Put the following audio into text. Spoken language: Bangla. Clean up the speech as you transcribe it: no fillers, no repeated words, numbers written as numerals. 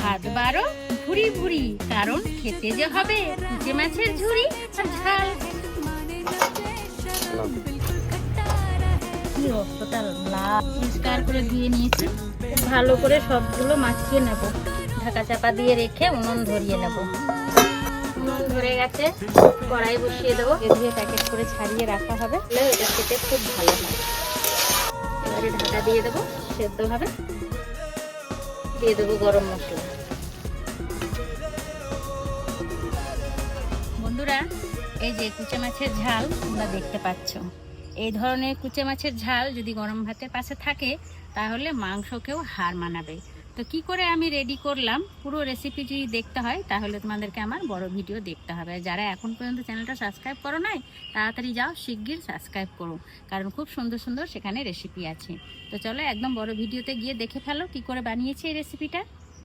ভাত বাড়ো ভুরি ভুরি, কারণ খেতে যে হবে কুচে মাছের ঝুরি আর ঝাল। কি অবস্থা, পরিষ্কার করে ধুয়ে নিয়েছি। ভালো করে সবগুলো মাখিয়ে নেব, ঢাকা চাপা দিয়ে রেখে উনুন ধরিয়ে নেব। উনুন ধরে গেছে, কড়াই বসিয়ে দেবো। ধুয়ে প্যাকেট করে ছাড়িয়ে রাখা হবে, এটা খেতে খুব ভালো হয়। এবারে ঢাকা দিয়ে দেবো, সেদ্ধ হবে। দিয়ে দেবো গরম মশলা। বন্ধুরা, এই যে কুচে মাছের ঝাল তোমরা দেখতে পাচ্ছ। এই ধরনের কুচে মাছের ঝাল যদি গরম ভাতের পাশে থাকে তাহলে মাংসকেও হার মানাবে। তো কি করে আমি রেডি করলাম, পুরো রেসিপি যদি দেখতে হয় তাহলে তোমাদেরকে আমার বড় ভিডিও দেখতে হবে। যারা এখন পর্যন্ত চ্যানেলটা সাবস্ক্রাইব করো নাই, তাড়াতাড়ি যাও, শিগগির সাবস্ক্রাইব করো, কারণ খুব সুন্দর সুন্দর সেখানে রেসিপি আছে। তো চলো একদম বড় ভিডিওতে গিয়ে দেখে ফেলো কি করে বানিয়েছি এই রেসিপিটা।